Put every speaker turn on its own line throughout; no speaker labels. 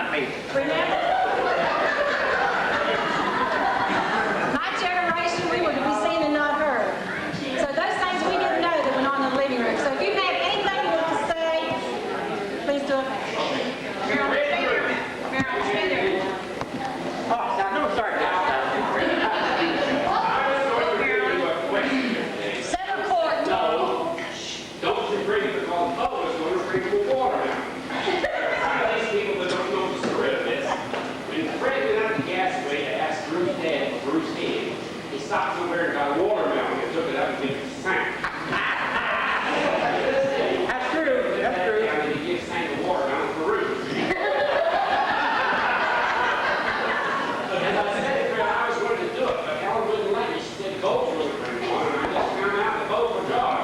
not me.
Remember? My generation, we were to be seen and not heard. So those things we didn't know that went on in the living room. So if you have anything you want to say, please do it now. Marilyn, stay there.
Oh, now don't start that stuff.
Center court.
No. Don't you bring it because others going to bring the water now. These people that don't know the story of this. When Fred went out to the gasway to ask Ruth's dad for Ruth's head, he stopped somewhere and got a watermelon and took it up and gave it to Sam.
That's true. That's true.
And then he gives Sam the watermelon for Ruth. As I said, Fred, I was going to do it, but Helen wouldn't let me. She said both were going to bring one, and I just found out that both were gone.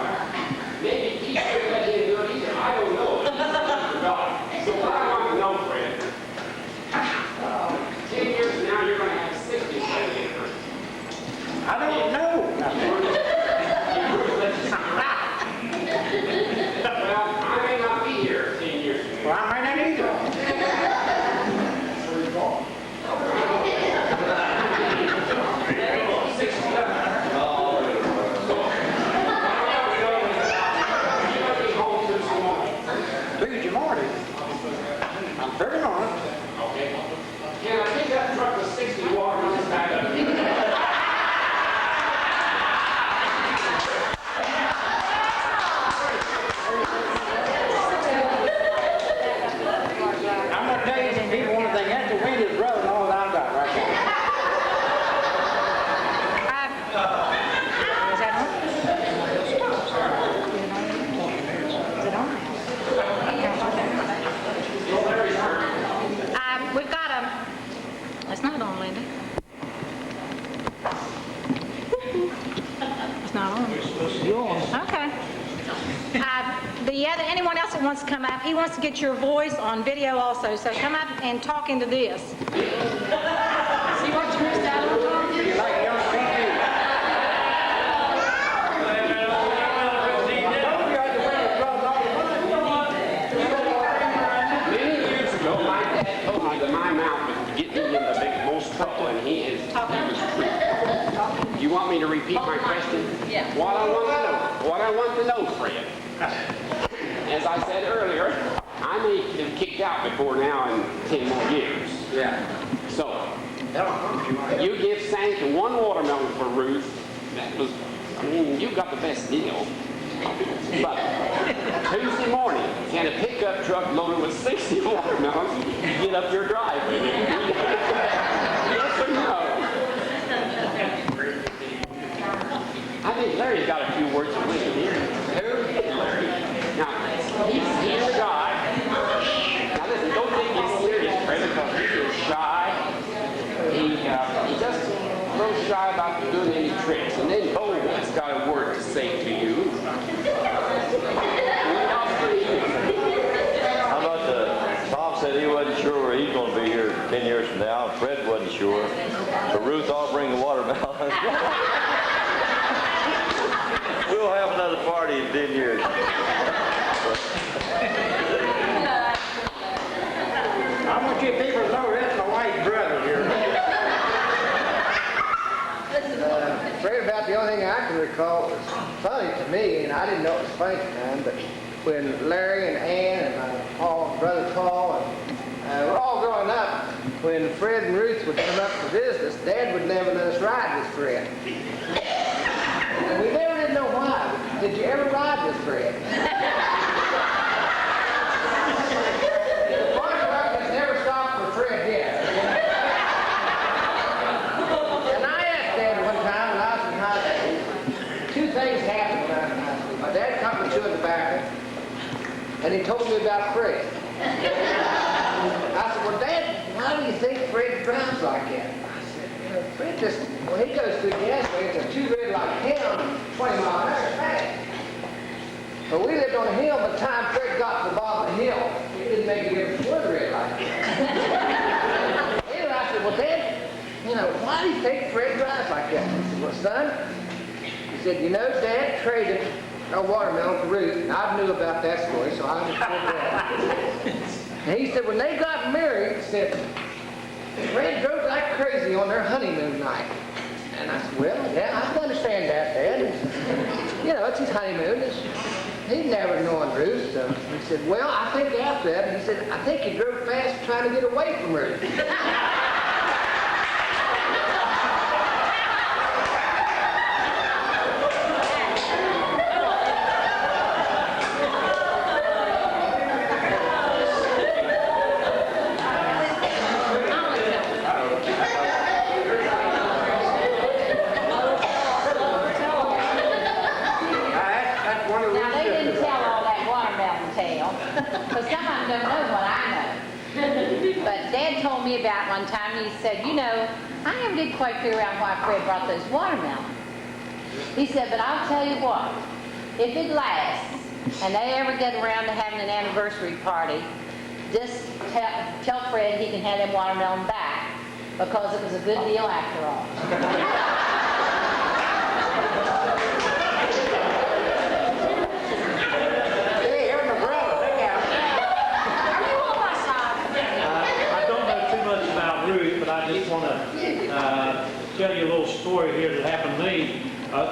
Maybe Pete wouldn't let him do it either. I don't know. So what I want to know, Fred, 10 years from now, you're going to have 60 Fred.
I don't know.
Well, I may not be here 10 years from now.
Well, I might not either. Tuesday morning. I'm turning on it.
Okay. Can I take that truck with 60 watermelons back up?
I'm going to tell you some people one thing. That's the wind is blowing all that I've got right there.
Is that on? Is it on? We've got a... It's not on, Linda. It's not on. Okay. Anyone else that wants to come up, he wants to get your voice on video also, so come up and talk into this. See what you missed out on?
Like young people.
Many years ago, my dad told me that my mouth was getting me in the most trouble, and he was true. You want me to repeat my question?
Yeah.
What I want to know, Fred, as I said earlier, I may have kicked out before now in 10 more years.
Yeah.
So, you give Sank one watermelon for Ruth. That was, I mean, you got the best deal. But Tuesday morning, can a pickup truck loaded with 60 watermelons get up your driveway? Yes or no? I think Larry's got a few words to wisdom here. Larry. Now, he's the guy. Now listen, don't think he's serious, Fred, because he is shy. He just real shy about doing any tricks. And then Bowen's got a word to say to you.
How about Tom said he wasn't sure where he's going to be here 10 years from now. Fred wasn't sure. So Ruth, I'll bring the watermelon. We'll have another party in 10 years.
I want you people to know that's my wife's brother here.
Fred, about the only thing I can recall was funny to me, and I didn't know it was funny at the time, but when Larry and Ann and my brother Paul, and we're all growing up, when Fred and Ruth would come up to visit us, Dad would never let us ride with Fred. And we never did know why. Did you ever ride with Fred? The fire truck has never stopped for Fred yet. And I asked Dad one time when I was in high school, two things happened when I was in high school. My dad caught me chewing tobacco, and he told me about Fred. I said, well, Dad, why do you think Fred drives like that? Fred just, when he goes through the gasway, it's a 2 red like hell, 20 mile an hour fast. But we lived on a hill, by the time Fred got to the bottom of the hill, it didn't make a difference what red like that. Anyway, I said, well, Dad, why do you think Fred drives like that? He said, well, son, he said, Dad traded a watermelon for Ruth, and I knew about that story, so I understood that. And he said when they got married, he said, Fred drove like crazy on their honeymoon night. And I said, well, yeah, I can understand that, Dad. You know, it's his honeymoon. He'd never known Ruth. So he said, well, I think after that, he said, I think he drove fast trying to get away from Ruth.
Me about one time, he said, you know, I never did quite figure out why Fred brought those watermelons. He said, but I'll tell you what, if it lasts and they ever get around to having an anniversary party, just tell Fred he can have them watermelon back because it was a good deal after all.
But I just want to tell you a little story here that happened to me.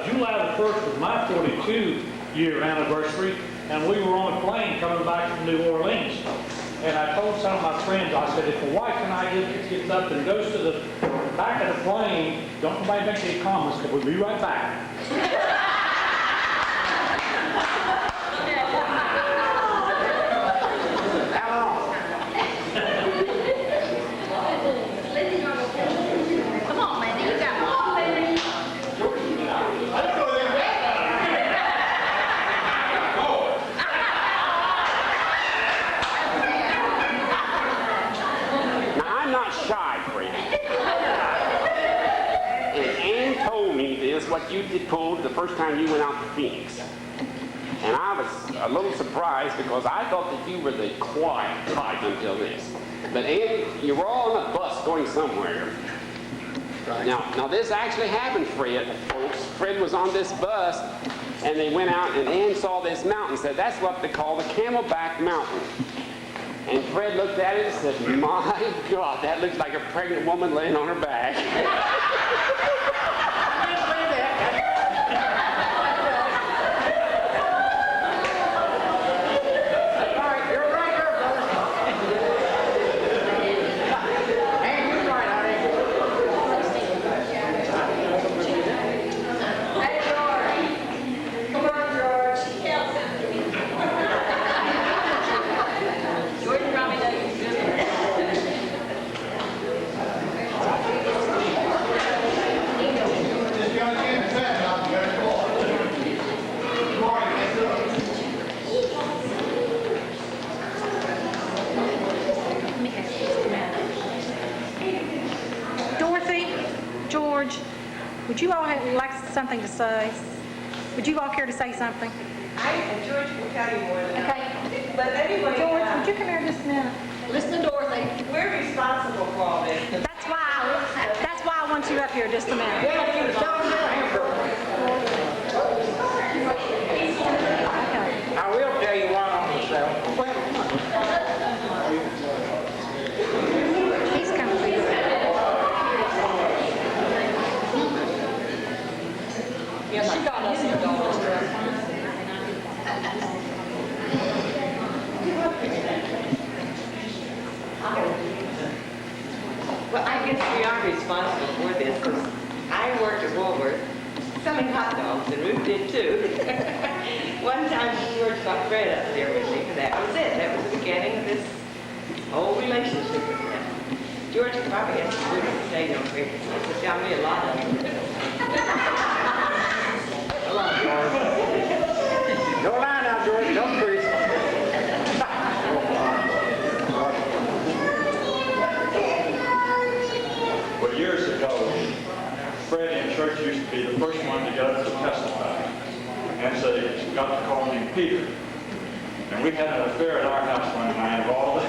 July the 1st was my 42-year anniversary, and we were on a plane coming back from New Orleans. And I told some of my friends, I said, if the wife and I gets up and goes to the back of the plane, don't nobody make any comments, because we'll be right back.
What you did pulled the first time you went out to Phoenix. And I was a little surprised because I thought that you were the quiet type until this. But Ann, you were all on a bus going somewhere. Right. Now this actually happened, Fred, folks. Fred was on this bus and they went out and Ann saw this mountain, said that's what they call the Camelback Mountain. And Fred looked at it and said, my God, that looks like a pregnant woman laying on her back.
Would you all like something to say? Would you all care to say something?
George will tell you more than
okay.
But anyway,
George, would you come here just a minute?
Listen to Dorothy. We're responsible for all this.
That's why I want you up here just a minute.
Okay. I will tell you one on myself.
He's coming for you.
Yeah, she got us in dollars. Well, I guess we are responsible for this because I worked at Woolworth selling hot dogs, and Ruth did too. One time George got Fred up there with me, and that was it. That was the beginning of this whole relationship with them. George probably has some good to say, don't he? He could tell me a lot of them.
Come on, George. Don't lie now, George. Don't preach.
Well, years ago, Fred in church used to be the first one to get up to testify. And so he got to call him Peter. And we had an affair at our house one night of all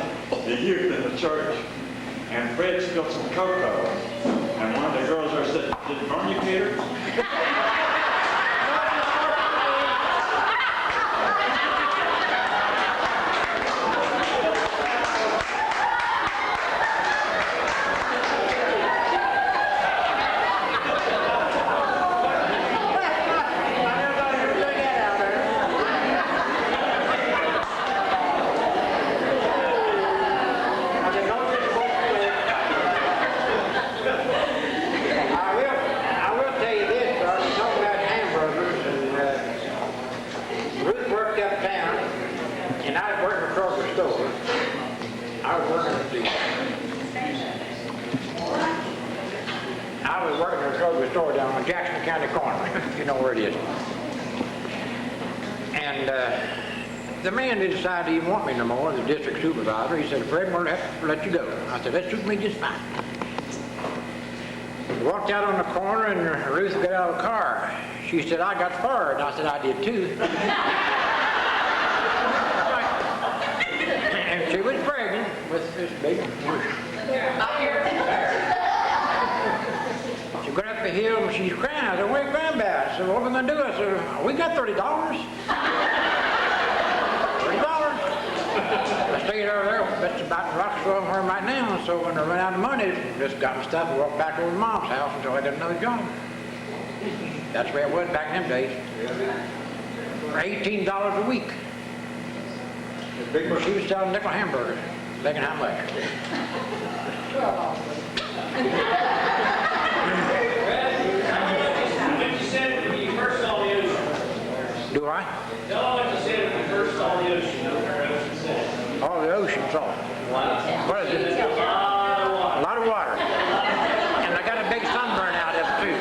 the youth in the church. And Fred spilled some cocoa. And one of the girls there said, "Did it burn you, Peter?"
hardware store down on Jackson County corner. You know where it is. And the man didn't decide he didn't want me no more, the district supervisor. He said, Fred, we're going to have to let you go. I said, that suits me just fine. We walked out on the corner, and Ruth got out of the car. She said, I got fired. I said, I did too. And she was pregnant with this big She went up the hill and she's crying. I said, what are you crying about? I said, what are we going to do? I said, we got $30. $30. I stayed over there. That's about the Roxville where I'm right now. So when I ran out of money, just got my stuff and walked back over to Mom's house until I got another job. That's where it was back in them days. For $18 a week. She was selling nickel hamburgers. Thinking how much?
What you said when you first saw the ocean?
Do I?
Tell them what you said when you first saw the ocean.
Oh, the ocean salt. What is it? A lot of water. And I got a big sunburn out of it, too.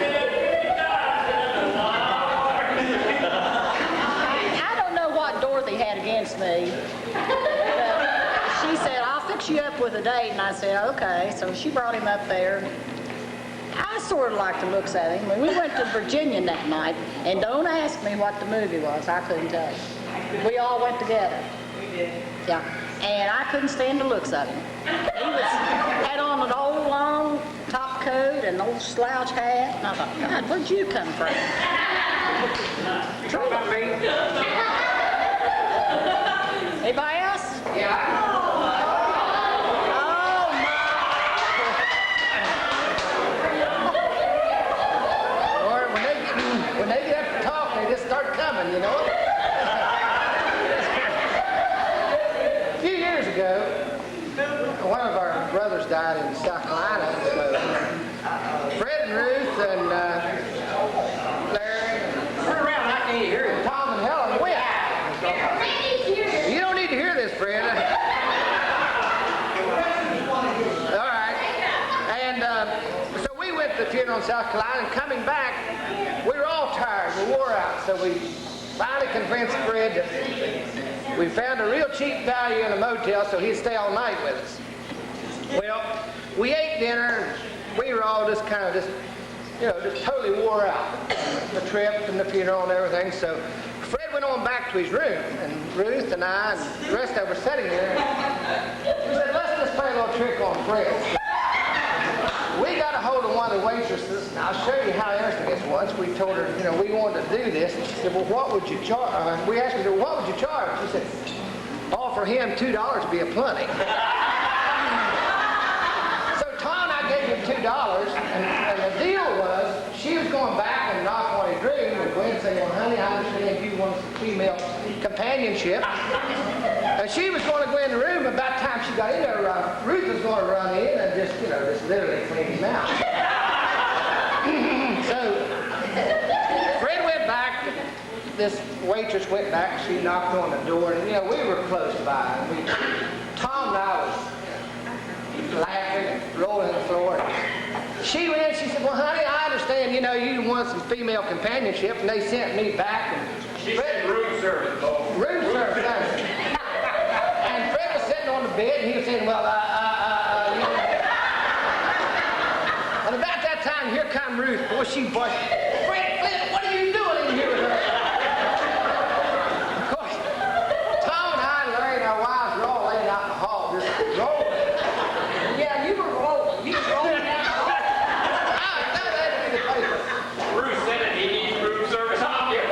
I don't know what Dorothy had against me. She said, I'll fix you up with a date. And I said, okay. So she brought him up there. I sort of liked the looks at him. We went to Virginia that night. And don't ask me what the movie was. I couldn't tell you. We all went together.
We did.
Yeah. And I couldn't stand the looks of him. He had on an old long top coat and an old slouch hat. And I thought, God, where'd you come from?
True about me.
Anybody else?
Yeah.
Oh, my.
Or when they get up to talk, they just start coming, you know? A few years ago, one of our brothers died in South Carolina. So Fred and Ruth and Larry, turn around, I can't hear you. Tom and Helen went. You don't need to hear this, Fred. All right. And so we went to the funeral in South Carolina, and coming back, we were all tired. We wore out. So we finally convinced Fred that we found a real cheap value in a motel so he'd stay all night with us. Well, we ate dinner, and we were all just kind of just totally wore out. The trip and the funeral and everything. So Fred went on back to his room, and Ruth and I and the rest of us were sitting there. We said, let's just play a little trick on Fred. We got a hold of one of the waitresses, and I'll show you how interesting this was. We told her, we wanted to do this. And she said, well, what would you charge? We asked her, what would you charge? She said, offer him $2 to be a plenty. So Tom and I gave him $2, and the deal was, she was going back and knock on his room, and Gwen said, well, honey, I understand you want some female companionship. And she was going to go in the room, and about the time she got in there, Ruth was going to run in and just literally clean him out. So Fred went back, this waitress went back, she knocked on the door, and we were close by. And Tom and I was laughing and rolling on the floor. She went in, she said, well, honey, I understand, you want some female companionship, and they sent me back. And
She said room service.
room service. And Fred was sitting on the bed, and he was saying, well, And about that time, here come Ruth. Boy, she busted. Fred, what are you doing in here with her? Of course, Tom and I, Larry, and our wives were all laying out in the hall, just rolling.
Yeah, you were rolling. You were rolling down the hall.
That had to be the paper.
Bruce said it, he needs room service out here.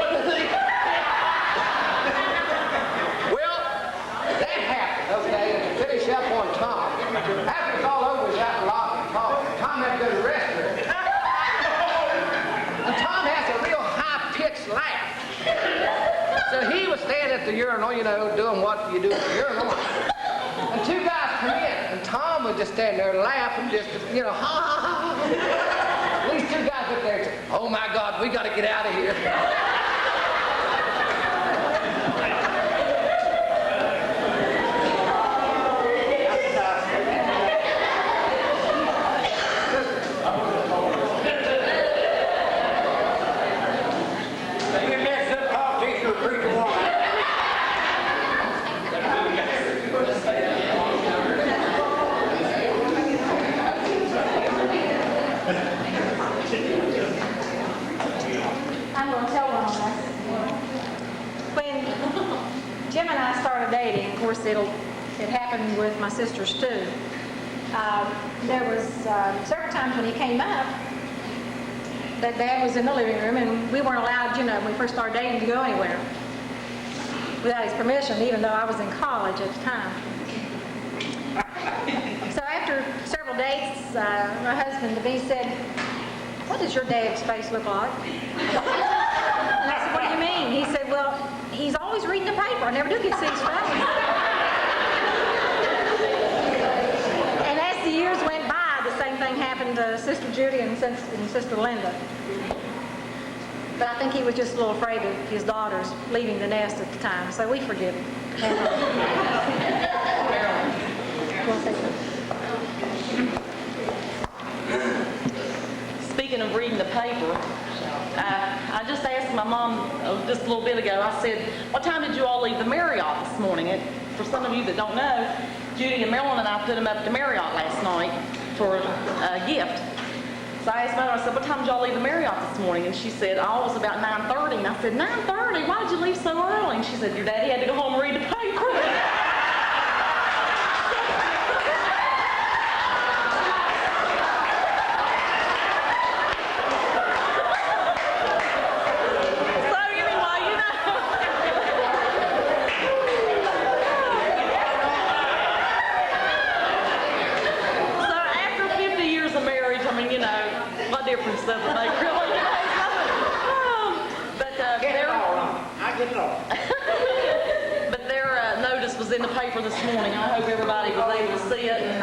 Well, that happened, okay, and to finish up on Tom, after it's all over, he's out in the lobby talking. Tom had to go to the restroom. And Tom has a real high-pitched laugh. So he was standing at the urinal, doing what you do at the urinal. And two guys come in, and Tom was just standing there laughing, just, ha, ha, ha. These two guys up there said, oh my God, we got to get out of here.
it happened with my sisters too. There was several times when he came up that Dad was in the living room, and we weren't allowed, you know, when we first started dating, to go anywhere without his permission, even though I was in college at the time. So after several dates, my husband, to me, said, "What does your dad's face look like?" And I said, "What do you mean?" He said, "Well, he's always reading the paper. I never do get to see his face." And as the years went by, the same thing happened to Sister Judy and Sister Linda. But I think he was just a little afraid of his daughters leaving the nest at the time, so we forgive him.
Speaking of reading the paper, I just asked my mom just a little bit ago, I said, "What time did you all leave the Marriott this morning?" And for some of you that don't know, Judy and Marilyn and I put them up at the Marriott last night for a gift. So I asked Mother, I said, "What time did y'all leave the Marriott this morning?" And she said, "Oh, it was about 9:30. And I said, "9:30? Why did you leave so early?" And she said, "Your daddy had to go home and read the paper." Difference does it make, really? But but their notice was in the paper this morning. I hope everybody was able to see it. And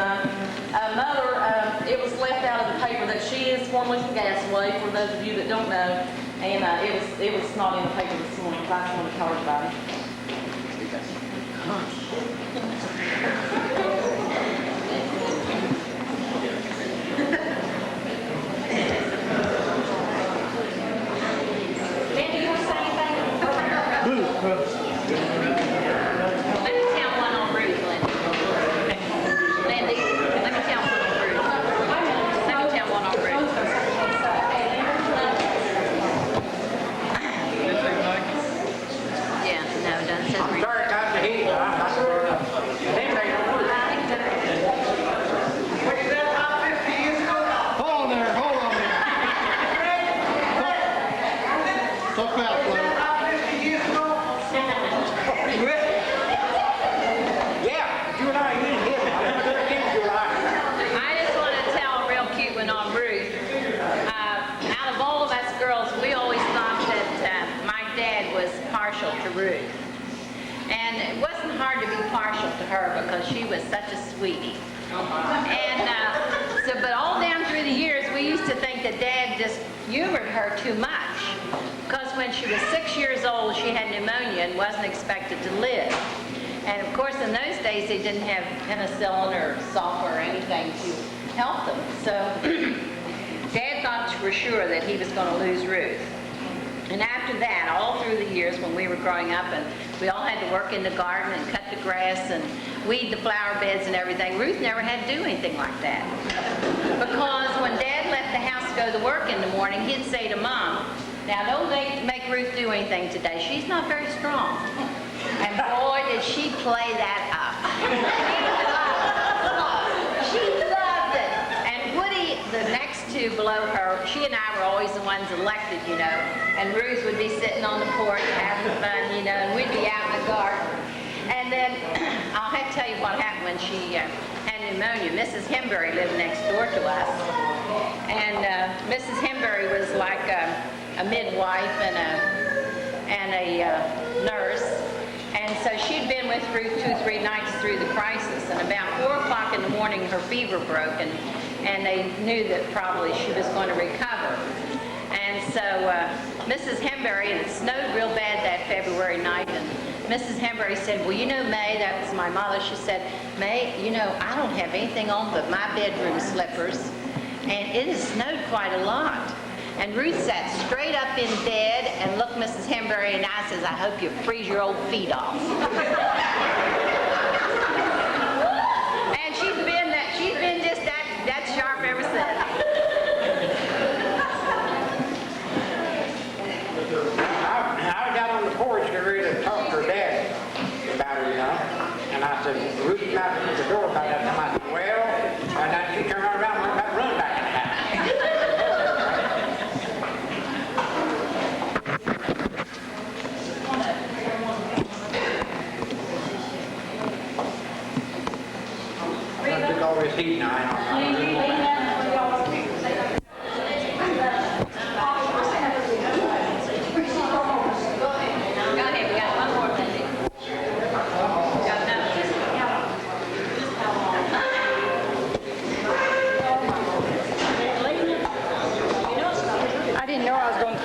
Mother, it was left out of the paper that she is formerly from Gasaway, for those of you that don't know. And it was not in the paper this morning, so I just wanted to tell everybody.
Let me tell one on Ruth, Lindy. Lindy, let me tell one on Ruth. Let me tell one on Ruth. Yeah, no, it doesn't say Ruth.
Sorry, got the heat.
Hold on there, hold on there. Talk fast, please.
I just want to tell a real cute one on Ruth. Out of all of us girls, we always thought that my dad was partial to Ruth. And it wasn't hard to be partial to her because she was such a sweetie. And but all down through the years, we used to think that Dad just humored her too much. Because when she was 6 years old, she had pneumonia and wasn't expected to live. And of course, in those days, they didn't have penicillin or sulfa or anything to help them. So Dad thought for sure that he was going to lose Ruth. And after that, all through the years when we were growing up, and we all had to work in the garden and cut the grass and weed the flower beds and everything, Ruth never had to do anything like that. Because when Dad left the house to go to work in the morning, he'd say to Mom, "Now don't make Ruth do anything today. She's not very strong." And boy, did she play that up. She loved it. And Woody, the next two below her, she and I were always the ones elected, you know. And Ruth would be sitting on the porch having fun, you know, and we'd be out in the garden. And then I'll have to tell you what happened when she had pneumonia. Mrs. Hembury lived next door to us. And Mrs. Hembury was like a midwife and a nurse. And so she'd been with Ruth 2-3 nights through the crisis. And about 4 o'clock in the morning, her fever broke, and they knew that probably she was going to recover. And so Mrs. Hembury, and it snowed real bad that February night, and Mrs. Hembury said, "Well, you know, May," that was my mother, she said, "May, you know, I don't have anything on but my bedroom slippers, and it has snowed quite a lot." And Ruth sat straight up in bed and looked Mrs. Hembury in the eye and says, "I hope you freeze your old feet off." And she's been just that sharp ever since.
I got on the porch to read and talk to her dad about her, you know. And I said,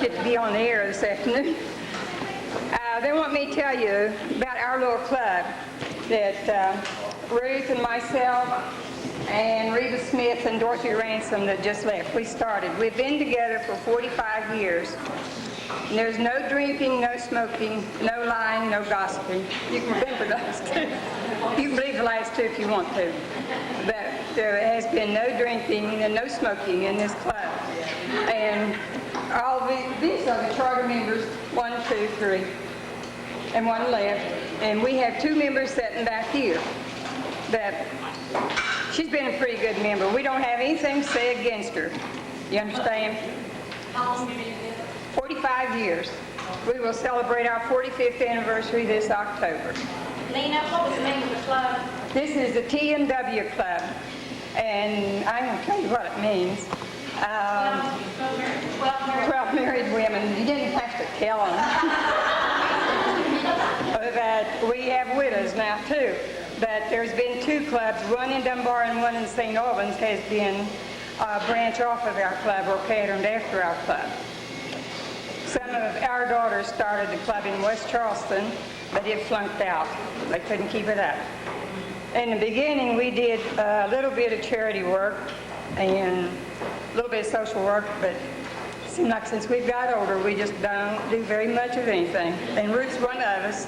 get to be on the air this afternoon. They want me to tell you about our little club that Ruth and myself and Reba Smith and Dorothy Ransom that just left, we started. We've been together for 45 years. And there's no drinking, no smoking, no lying, no gossiping. You can remember those two. You can believe the last two if you want to. But there has been no drinking and no smoking in this club. And these are the charter members, 1, 2, 3, and one left. And we have 2 members sitting back here. That she's been a pretty good member. We don't have anything to say against her. You understand?
How long have you been together?
45 years. We will celebrate our 45th anniversary this October.
Lena, what was the name of the club?
This is the TMW Club, and I'm going to tell you what it means. 12 married women. You didn't have to tell them. But we have widows now, too. But there's been 2 clubs, one in Dunbar and one in St. Albans has been a branch off of our club or patterned after our club. Some of our daughters started the club in West Charleston, but it flunked out. They couldn't keep it up. In the beginning, we did a little bit of charity work and a little bit of social work, but it seems like since we've got older, we just don't do very much of anything. And Ruth's one of us.